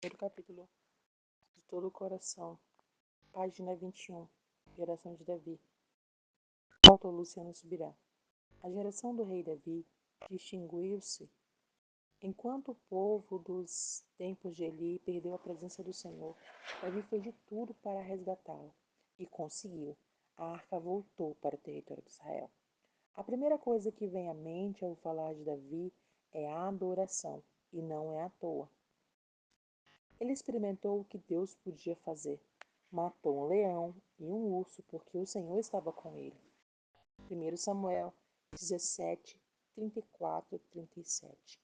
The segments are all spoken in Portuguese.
Primeiro capítulo, de todo o coração, página 21, geração de Davi. Autor Luciano Subirá. A geração do rei Davi distinguiu-se enquanto o povo dos tempos de Eli perdeu a presença do Senhor. Davi fez de tudo para resgatá-la e conseguiu. A arca voltou para o território de Israel. A primeira coisa que vem à mente ao falar de Davi é a adoração, e não é à toa. Ele experimentou o que Deus podia fazer. Matou um leão e um urso porque o Senhor estava com ele. 1 Samuel 17, 34 e 37.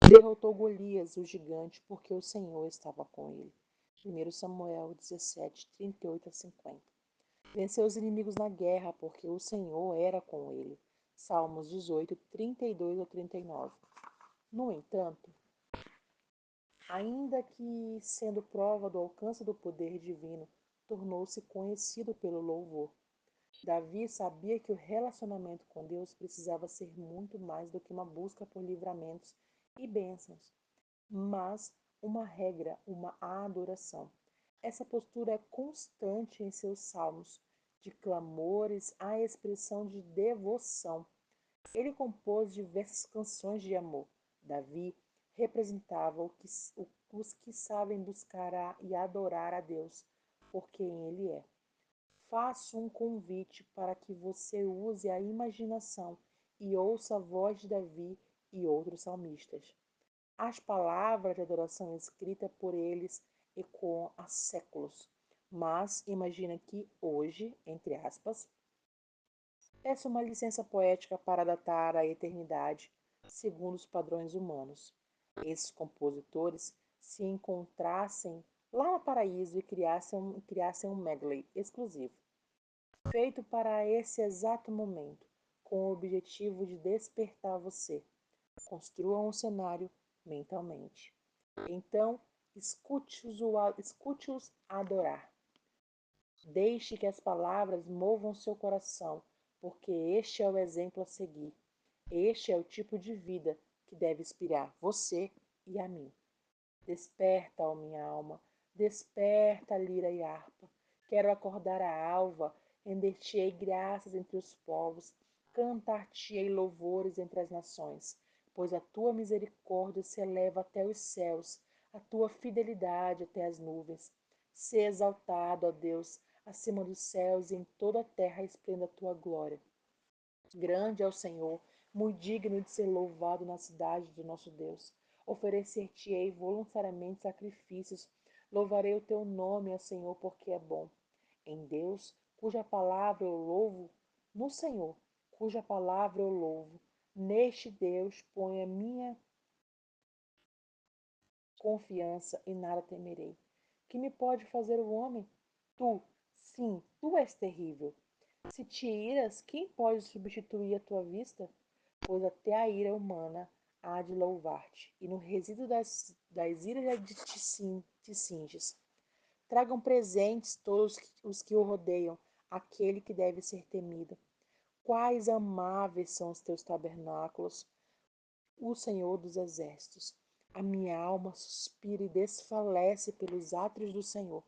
Derrotou Golias, o gigante, porque o Senhor estava com ele. 1 Samuel 17, 38 a 50. Venceu os inimigos na guerra, porque o Senhor era com ele. Salmos 18, 32 a 39. No entanto, ainda que sendo prova do alcance do poder divino, tornou-se conhecido pelo louvor. Davi sabia que o relacionamento com Deus precisava ser muito mais do que uma busca por livramentos e bênçãos, mas uma regra, uma adoração. Essa postura é constante em seus salmos, de clamores à expressão de devoção. Ele compôs diversas canções de amor. Davi representava os que sabem buscar e adorar a Deus por quem Ele é. Faço um convite para que você use a imaginação e ouça a voz de Davi e outros salmistas. As palavras de adoração escritas por eles ecoam há séculos. Mas imagina que hoje, entre aspas, peço uma licença poética para datar a eternidade segundo os padrões humanos. Esses compositores se encontrassem lá no paraíso e criassem um medley exclusivo, feito para esse exato momento, com o objetivo de despertar você. Construam um cenário mentalmente. Então, escute-os adorar. Deixe que as palavras movam seu coração, porque este é o exemplo a seguir. Este é o tipo de vida que deve inspirar você e a mim. Desperta, ó minha alma, desperta, lira e harpa. Quero acordar a alva, render-te-ei graças entre os povos, cantar-te-ei louvores entre as nações, pois a tua misericórdia se eleva até os céus, a tua fidelidade até as nuvens. Sê exaltado, ó Deus, acima dos céus, e em toda a terra esplenda a tua glória. Grande é o Senhor, muito digno de ser louvado na cidade do nosso Deus. Oferecer-te-ei voluntariamente sacrifícios. Louvarei o teu nome, ó Senhor, porque é bom. Em Deus, cuja palavra eu louvo, no Senhor, cuja palavra eu louvo. Neste Deus ponho a minha confiança e nada temerei. Que me pode fazer o homem? Tu, sim, tu és terrível. Se te iras, quem pode substituir a tua vista? Pois até a ira humana há de louvar-te, e no resíduo das iras te cinges. Tragam presentes todos os que o rodeiam, aquele que deve ser temido. Quais amáveis são os teus tabernáculos, o Senhor dos exércitos. A minha alma suspira e desfalece pelos átrios do Senhor.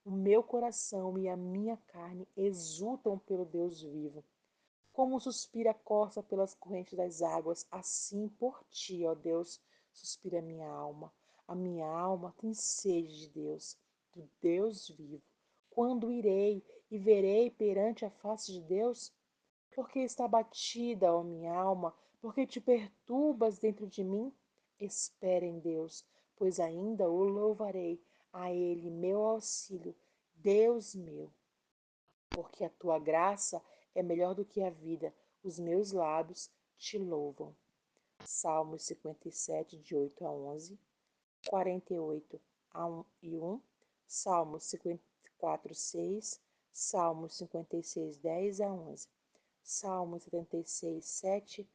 O meu coração e a minha carne exultam pelo Deus vivo. Como suspira a corça pelas correntes das águas, assim por ti, ó Deus, suspira a minha alma. A minha alma tem sede de Deus, do Deus vivo. Quando irei e verei perante a face de Deus? Porque está batida, ó minha alma, porque te perturbas dentro de mim? Espera em Deus, pois ainda o louvarei, a Ele meu auxílio, Deus meu. Porque a tua graça é melhor do que a vida, os meus lábios te louvam. Salmos 57, de 8 a 11, 48 a 1 e 1, Salmos 54, 6, Salmos 56, 10 a 11, Salmos 76, 7,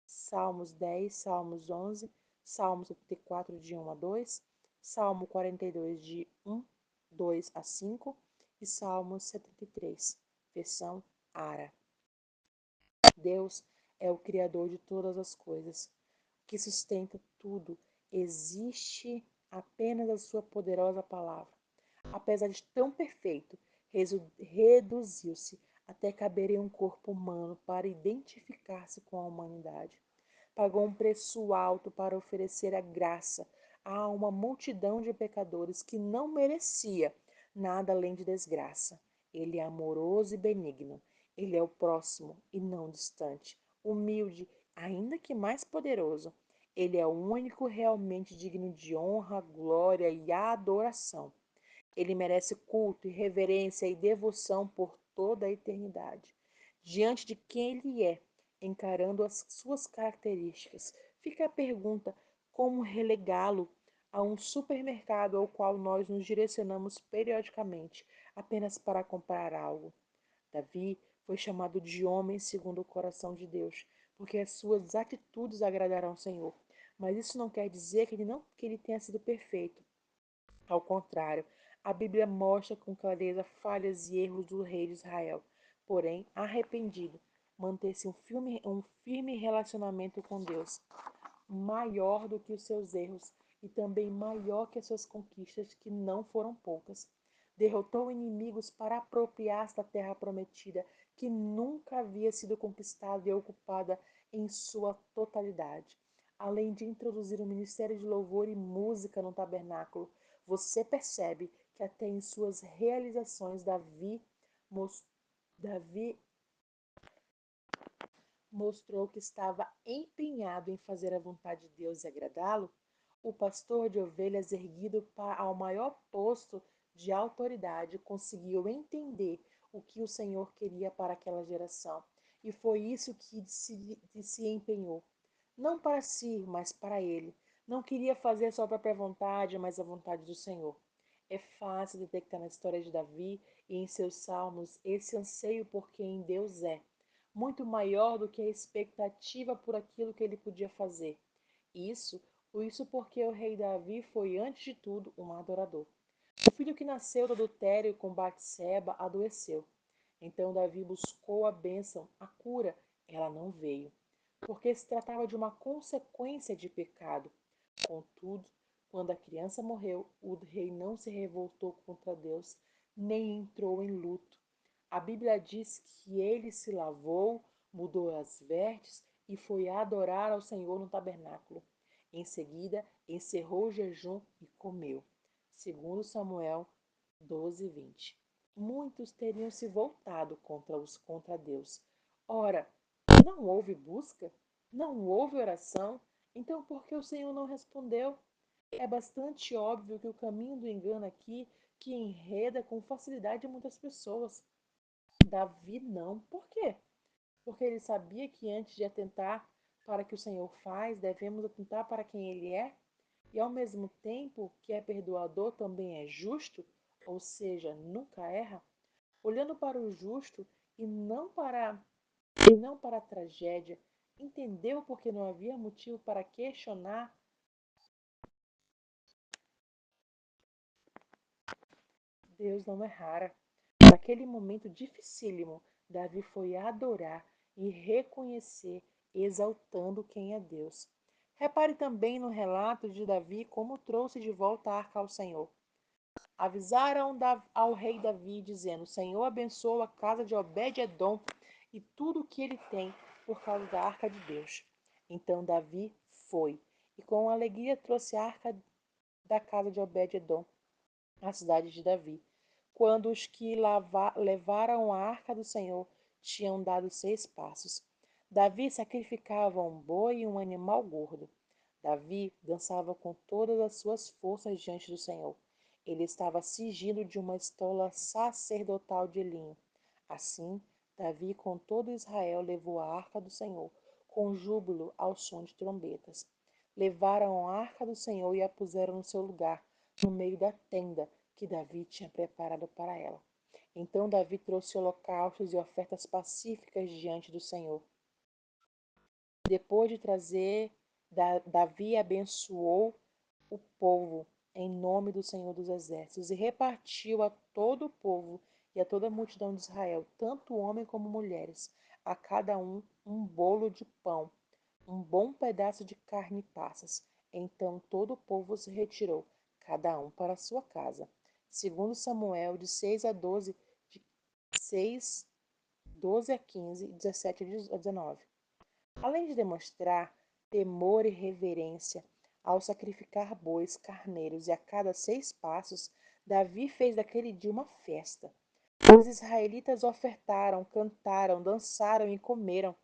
Salmos 10, Salmos 11, Salmos 74, de 1 a 2, Salmo 42, de 1, 2 a 5 e Salmos 73, versão Ara. Deus é o Criador de todas as coisas, que sustenta tudo, existe apenas a sua poderosa palavra. Apesar de tão perfeito, reduziu-se até caber em um corpo humano para identificar-se com a humanidade. Pagou um preço alto para oferecer a graça a uma multidão de pecadores que não merecia nada além de desgraça. Ele é amoroso e benigno. Ele é o próximo e não distante, humilde, ainda que mais poderoso. Ele é o único realmente digno de honra, glória e adoração. Ele merece culto e reverência e devoção por toda a eternidade. Diante de quem ele é, encarando as suas características, fica a pergunta: como relegá-lo a um supermercado ao qual nós nos direcionamos periodicamente apenas para comprar algo? Davi foi chamado de homem segundo o coração de Deus, porque as suas atitudes agradaram ao Senhor. Mas isso não quer dizer que ele tenha sido perfeito. Ao contrário, a Bíblia mostra com clareza falhas e erros do rei de Israel. Porém, arrependido, manter-se um firme relacionamento com Deus, maior do que os seus erros e também maior que as suas conquistas, que não foram poucas. Derrotou inimigos para apropriar-se da terra prometida, que nunca havia sido conquistada e ocupada em sua totalidade. Além de introduzir o ministério de louvor e música no tabernáculo, você percebe que até em suas realizações Davi mostrou que estava empenhado em fazer a vontade de Deus e agradá-lo. O pastor de ovelhas, erguido ao maior posto de autoridade, conseguiu entender o que o Senhor queria para aquela geração. E foi isso que se empenhou. Não para si, mas para ele. Não queria fazer sua própria vontade, mas a vontade do Senhor. É fácil detectar na história de Davi e em seus salmos esse anseio por quem Deus é, muito maior do que a expectativa por aquilo que ele podia fazer. Isso, isso porque o rei Davi foi, antes de tudo, um adorador. O filho que nasceu do adultério com Batseba adoeceu. Então Davi buscou a bênção, a cura. Ela não veio, porque se tratava de uma consequência de pecado. Contudo, quando a criança morreu, o rei não se revoltou contra Deus, nem entrou em luto. A Bíblia diz que ele se lavou, mudou as vestes e foi adorar ao Senhor no tabernáculo. Em seguida, encerrou o jejum e comeu. Segundo Samuel 12:20. Muitos teriam se voltado contra Deus. Ora, não houve busca? Não houve oração? Então por que o Senhor não respondeu? É bastante óbvio que o caminho do engano aqui que enreda com facilidade muitas pessoas. Davi não. Por quê? Porque ele sabia que antes de atentar para o que o Senhor faz, devemos atentar para quem ele é, e ao mesmo tempo que é perdoador, também é justo, ou seja, nunca erra, olhando para o justo e não para a tragédia, entendeu porque não havia motivo para questionar. Deus não errara. Naquele momento dificílimo, Davi foi adorar e reconhecer, exaltando quem é Deus. Repare também no relato de Davi como trouxe de volta a arca ao Senhor. Avisaram ao rei Davi, dizendo: Senhor abençoa a casa de Obed-edom e tudo o que ele tem por causa da arca de Deus. Então Davi foi e com alegria trouxe a arca da casa de Obed-edom à cidade de Davi. Quando os que levaram a arca do Senhor tinham dado 6 passos, Davi sacrificava um boi e um animal gordo. Davi dançava com todas as suas forças diante do Senhor. Ele estava cingido de uma estola sacerdotal de linho. Assim, Davi com todo Israel levou a arca do Senhor, com júbilo ao som de trombetas. Levaram a arca do Senhor e a puseram no seu lugar, no meio da tenda que Davi tinha preparado para ela. Então Davi trouxe holocaustos e ofertas pacíficas diante do Senhor. Depois de trazer, Davi abençoou o povo em nome do Senhor dos Exércitos e repartiu a todo o povo e a toda a multidão de Israel, tanto homens como mulheres, a cada um bolo de pão, um bom pedaço de carne e passas. Então todo o povo se retirou, cada um para a sua casa. Segundo Samuel, de 6 a 12, de 6, 12 a 15 e 17 a 19. Além de demonstrar temor e reverência ao sacrificar bois, carneiros e a cada 6 passos, Davi fez daquele dia uma festa. Os israelitas ofertaram, cantaram, dançaram e comeram,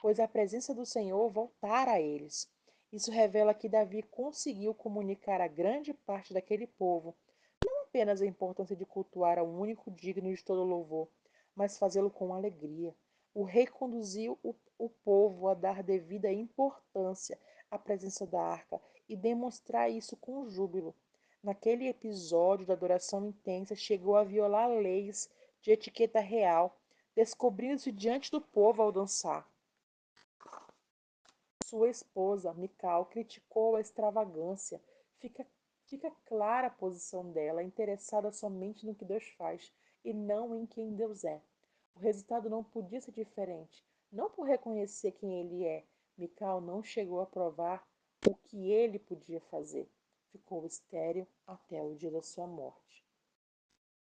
pois a presença do Senhor voltara a eles. Isso revela que Davi conseguiu comunicar a grande parte daquele povo não apenas a importância de cultuar ao único digno de todo louvor, mas fazê-lo com alegria. O rei conduziu o povo a dar devida importância à presença da arca e demonstrar isso com júbilo. Naquele episódio da adoração intensa, chegou a violar leis de etiqueta real, descobrindo-se diante do povo ao dançar. Sua esposa, Mical, criticou a extravagância. Fica, fica clara a posição dela, interessada somente no que Deus faz e não em quem Deus é. O resultado não podia ser diferente. Não por reconhecer quem ele é, Mical não chegou a provar o que ele podia fazer. Ficou estéril até o dia da sua morte.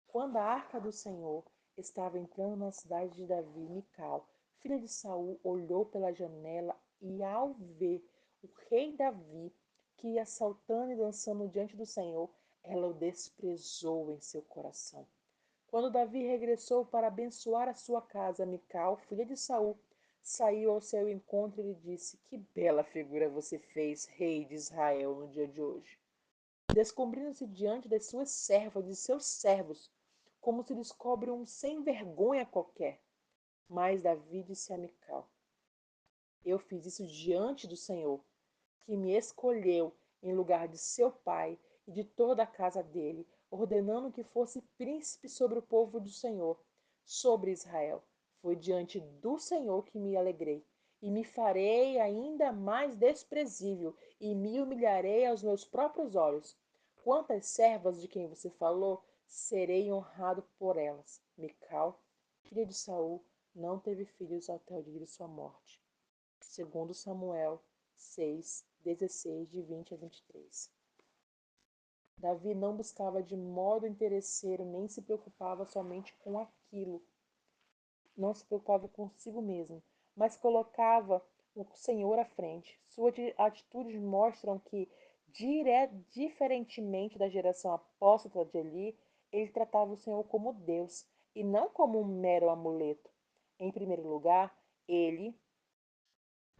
Quando a arca do Senhor estava entrando na cidade de Davi, Mical, filha de Saul, olhou pela janela e, ao ver o rei Davi, que ia saltando e dançando diante do Senhor, ela o desprezou em seu coração. Quando Davi regressou para abençoar a sua casa, Mical, filha de Saul, saiu ao seu encontro e lhe disse: Que bela figura você fez, rei de Israel, no dia de hoje. Descobrindo-se diante das suas servas e de seus servos, como se descobre um sem vergonha qualquer. Mas Davi disse a Mical: Eu fiz isso diante do Senhor, que me escolheu em lugar de seu pai e de toda a casa dele, ordenando que fosse príncipe sobre o povo do Senhor, sobre Israel. Foi diante do Senhor que me alegrei, e me farei ainda mais desprezível, e me humilharei aos meus próprios olhos. Quanto às servas de quem você falou, serei honrado por elas. Mical, filha de Saul, não teve filhos até o dia de sua morte. Segundo Samuel 6, 16, de 20 a 23. Davi não buscava de modo interesseiro, nem se preocupava somente com aquilo, não se preocupava consigo mesmo, mas colocava o Senhor à frente. Suas atitudes mostram que, diferentemente da geração apóstata de Eli, ele tratava o Senhor como Deus e não como um mero amuleto. Em primeiro lugar, ele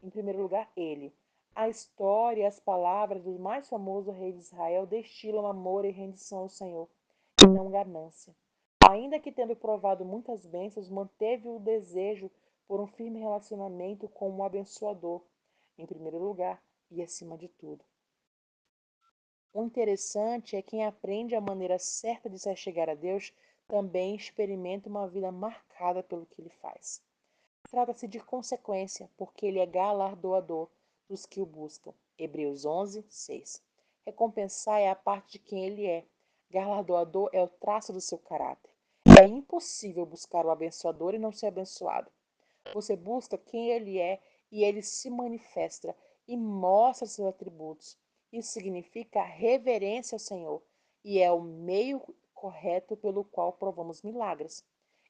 Em primeiro lugar, ele. A história e as palavras do mais famoso rei de Israel destilam amor e rendição ao Senhor, e não ganância. Ainda que tendo provado muitas bênçãos, manteve o desejo por um firme relacionamento com o abençoador, em primeiro lugar e acima de tudo. O interessante é que quem aprende a maneira certa de se achegar a Deus também experimenta uma vida marcada pelo que ele faz. Trata-se de consequência, porque ele é galardoador dos que o buscam. Hebreus 11, 6. Recompensar é a parte de quem ele é. Galardoador é o traço do seu caráter. É impossível buscar o abençoador e não ser abençoado. Você busca quem ele é e ele se manifesta e mostra seus atributos. Isso significa reverência ao Senhor e é o meio correto pelo qual provamos milagres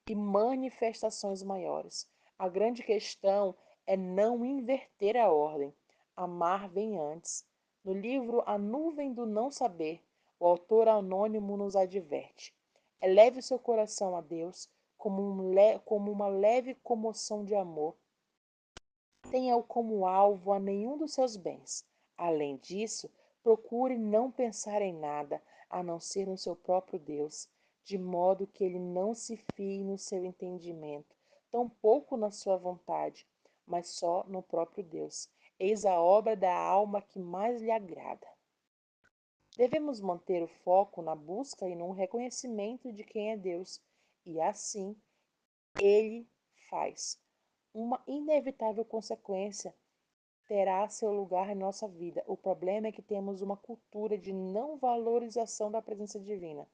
e manifestações maiores. A grande questão é não inverter a ordem. Amar vem antes. No livro A Nuvem do Não Saber, o autor anônimo nos adverte: eleve o seu coração a Deus como uma leve comoção de amor. Tenha-o como alvo a nenhum dos seus bens. Além disso, procure não pensar em nada, a não ser no seu próprio Deus, de modo que ele não se fie no seu entendimento, tampouco na sua vontade, mas só no próprio Deus. Eis a obra da alma que mais lhe agrada. Devemos manter o foco na busca e no reconhecimento de quem é Deus, e assim ele faz. Uma inevitável consequência terá seu lugar em nossa vida. O problema é que temos uma cultura de não valorização da presença divina.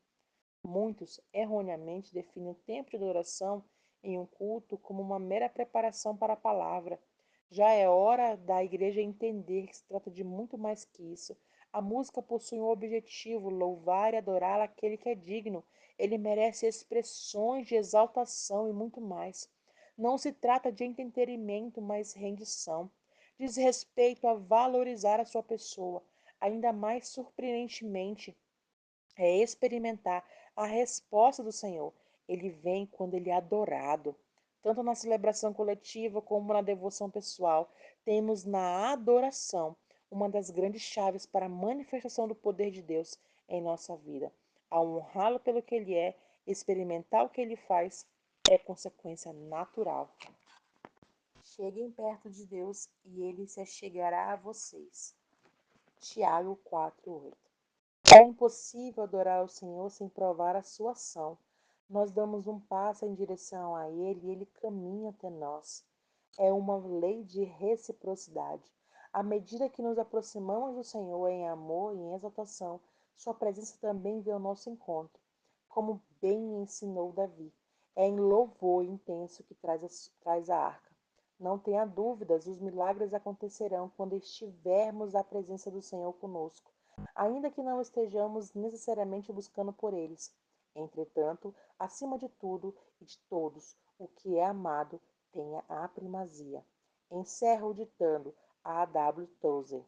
Muitos, erroneamente, definem o tempo de adoração em um culto como uma mera preparação para a palavra. Já é hora da igreja entender que se trata de muito mais que isso. A música possui um objetivo: louvar e adorar aquele que é digno. Ele merece expressões de exaltação e muito mais. Não se trata de entretenimento, mas rendição. Diz respeito a valorizar a sua pessoa. Ainda mais surpreendentemente, é experimentar a resposta do Senhor. Ele vem quando ele é adorado. Tanto na celebração coletiva como na devoção pessoal, temos na adoração uma das grandes chaves para a manifestação do poder de Deus em nossa vida. Ao honrá-lo pelo que ele é, experimentar o que ele faz é consequência natural. Cheguem perto de Deus e ele se achegará a vocês. Tiago 4:8. É impossível adorar ao Senhor sem provar a sua ação. Nós damos um passo em direção a Ele e Ele caminha até nós. É uma lei de reciprocidade. À medida que nos aproximamos do Senhor em amor e em exaltação, Sua presença também vem ao nosso encontro, como bem ensinou Davi. É em louvor intenso que traz a arca. Não tenha dúvidas, os milagres acontecerão quando estivermos à presença do Senhor conosco, ainda que não estejamos necessariamente buscando por eles. Entretanto, acima de tudo e de todos, o que é amado tenha a primazia. Encerro ditando a W. Tozer.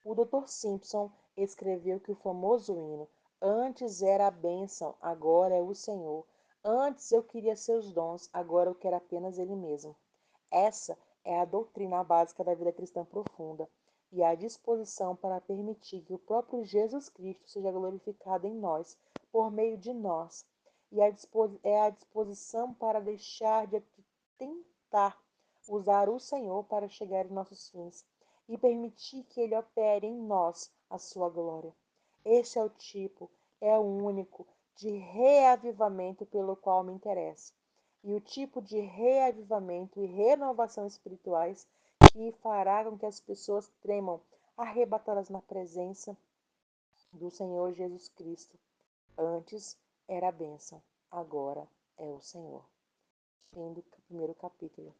O Dr. Simpson escreveu que o famoso hino "Antes era a bênção, agora é o Senhor. Antes eu queria seus dons, agora eu quero apenas Ele mesmo." Essa é a doutrina básica da vida cristã profunda e a disposição para permitir que o próprio Jesus Cristo seja glorificado em nós, por meio de nós. E é a disposição para deixar de tentar usar o Senhor para chegar em nossos fins e permitir que Ele opere em nós a sua glória. Este é o tipo, é o único de reavivamento pelo qual me interesso e o tipo de reavivamento e renovação espirituais que fará com que as pessoas tremam, arrebatadas na presença do Senhor Jesus Cristo. Antes era a bênção, agora é o Senhor. Fim do primeiro capítulo.